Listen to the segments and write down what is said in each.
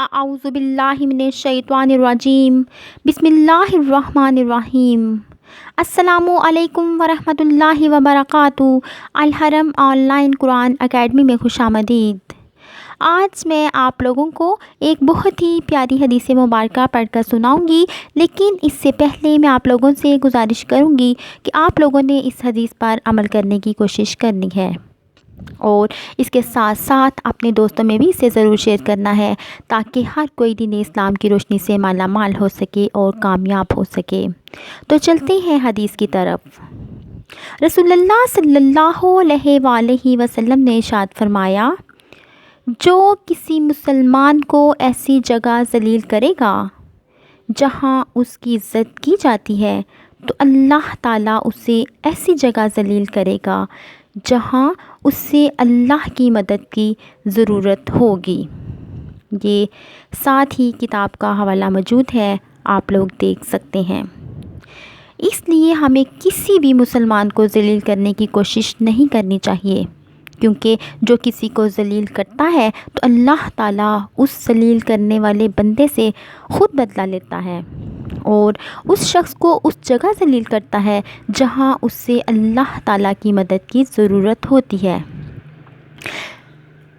اعوذ باللہ من الشیطان الرجیم بسم اللہ الرحمن الرحیم۔ السلام علیکم ورحمۃ اللہ وبرکاتہ۔ الحرم آن لائن قرآن اکیڈمی میں خوش آمدید۔ آج میں آپ لوگوں کو ایک بہت ہی پیاری حدیث مبارکہ پڑھ کر سناؤں گی، لیکن اس سے پہلے میں آپ لوگوں سے گزارش کروں گی کہ آپ لوگوں نے اس حدیث پر عمل کرنے کی کوشش کرنی ہے اور اس کے ساتھ ساتھ اپنے دوستوں میں بھی اسے ضرور شیئر کرنا ہے تاکہ ہر کوئی دین اسلام کی روشنی سے مالا مال ہو سکے اور کامیاب ہو سکے۔ تو چلتے ہیں حدیث کی طرف۔ رسول اللہ صلی اللہ علیہ وآلہ وسلم نے ارشاد فرمایا، جو کسی مسلمان کو ایسی جگہ ذلیل کرے گا جہاں اس کی عزت کی جاتی ہے تو اللہ تعالیٰ اسے ایسی جگہ ذلیل کرے گا جہاں اس سے اللہ کی مدد کی ضرورت ہوگی۔ یہ ساتھ ہی کتاب کا حوالہ موجود ہے، آپ لوگ دیکھ سکتے ہیں۔ اس لیے ہمیں کسی بھی مسلمان کو ذلیل کرنے کی کوشش نہیں کرنی چاہیے، کیونکہ جو کسی کو ذلیل کرتا ہے تو اللہ تعالیٰ اس ذلیل کرنے والے بندے سے خود بدلہ لیتا ہے اور اس شخص کو اس جگہ ذلیل کرتا ہے جہاں اس سے اللہ تعالیٰ کی مدد کی ضرورت ہوتی ہے۔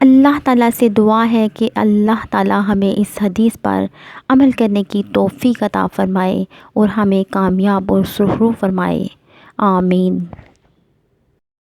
اللہ تعالیٰ سے دعا ہے کہ اللہ تعالیٰ ہمیں اس حدیث پر عمل کرنے کی توفیق عطا فرمائے اور ہمیں کامیاب اور سرخرو فرمائے۔ آمین۔